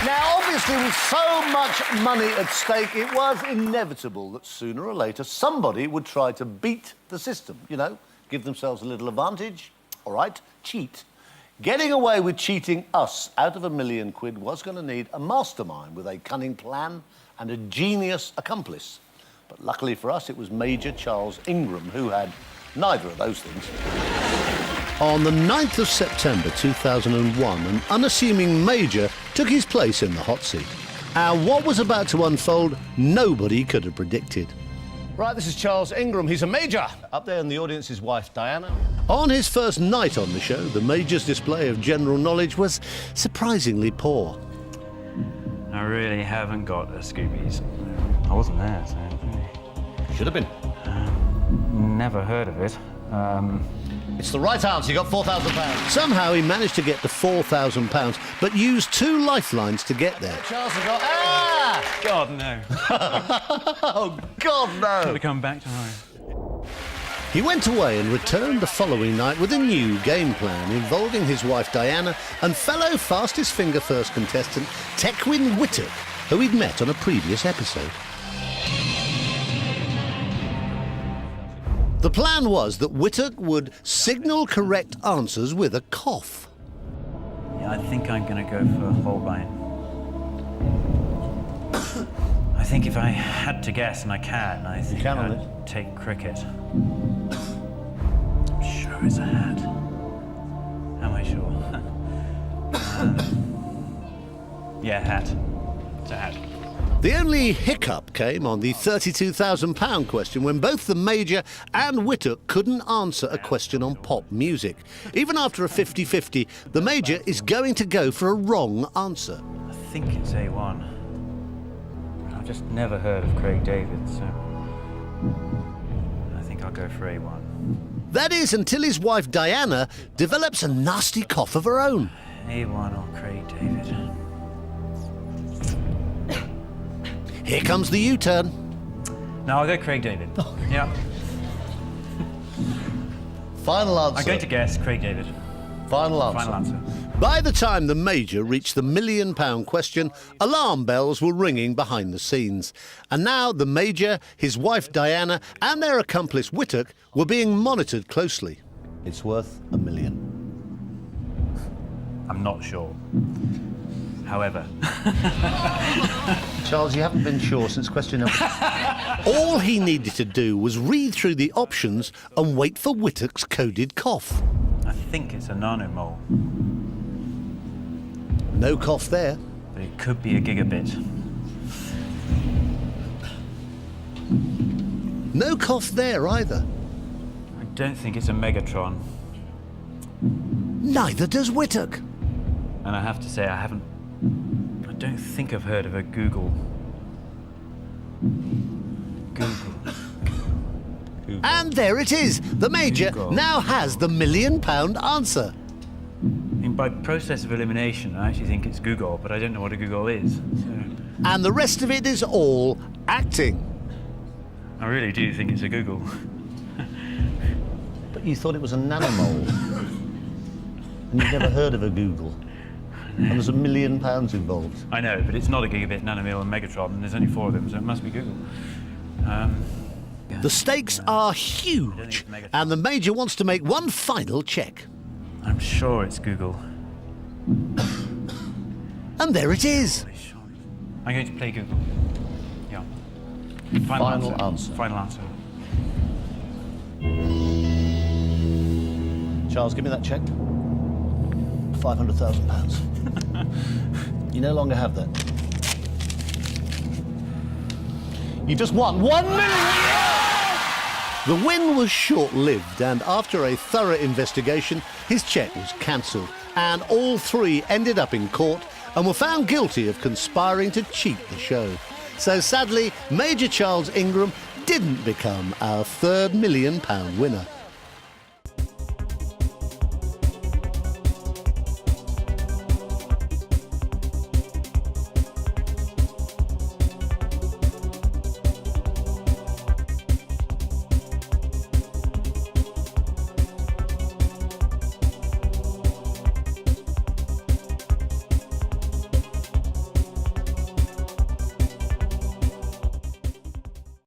Now, obviously, with so much money at stake, it was inevitable that sooner or later somebody would try to beat the system. You know, give themselves a little advantage. All right, cheat. Getting away with cheating us out of £1 million was going to need a mastermind with a cunning plan and a genius accomplice. But luckily for us, it was Major Charles Ingram who had neither of those things. On the 9th of September 2001, an unassuming Major took his place in the hot seat. And what was about to unfold, nobody could have predicted. Right, this is Charles Ingram. He's a Major. Up there in the audience, his wife, Diana. On his first night on the show, the Major's display of general knowledge was surprisingly poor. I really haven't got a Scoobies. I wasn't there, so... Should have been. Never heard of it. It's the right answer. You got £4,000. Somehow he managed to get to £4,000, but used 2 lifelines to get there. Charles has got... Ah! God, no. Oh, God, no. Should have come back tomorrow. He went away and returned the following night with a new game plan involving his wife Diana and fellow fastest finger first contestant Tequin Whittock, who he'd met on a previous episode. The plan was that Whittock would signal correct answers with a cough. Yeah, I think I'm going to go for Holbein. I think if I had to guess, and I can, I think I'd take cricket. I'm sure it's a hat. Am I sure? Yeah, hat. It's a hat. The only hiccup came on the £32,000 question when both the Major and Whittock couldn't answer a question on pop music. Even after a 50-50, the Major is going to go for a wrong answer. I think it's A1. I've just never heard of Craig David, so I think I'll go for A1. That is, until his wife Diana develops a nasty cough of her own. A1 or Craig David. Here comes the U-turn. No, I'll go Craig David. Yeah. Final answer. I'm going to guess Craig David. Final answer. Final answer. By the time the Major reached the £1 million question, alarm bells were ringing behind the scenes. And now the Major, his wife Diana, and their accomplice Whittock were being monitored closely. It's worth £1 million. I'm not sure. However. Charles, you haven't been sure since question number... All he needed to do was read through the options and wait for Whittock's coded cough. I think it's a nanomole. No cough there. But it could be a gigabit. No cough there either. I don't think it's a megatron. Neither does Whittock. And I have to say, I don't think I've heard of a Google. And there it is. The Major Google. now has the £1 million answer. I mean, by process of elimination, I actually think it's Google, but I don't know what a Google is. So. And the rest of it is all acting. I really do think it's a Google. But you thought it was a nanomole. And you've never heard of a Google. And there's £1 million involved. I know, but it's not a gigabit, nanomole, and megatron, and there's only 4 of them, so it must be Google. The stakes are huge, and the Major wants to make one final check. I'm sure it's Google. And there it is. I'm going to play Google. Yeah. Final answer. Final answer. Charles, give me that check. £500,000. You no longer have that. You just won £1 million! The win was short-lived, and after a thorough investigation, his cheque was cancelled, and all 3 ended up in court and were found guilty of conspiring to cheat the show. So sadly, Major Charles Ingram didn't become our £3 million winner.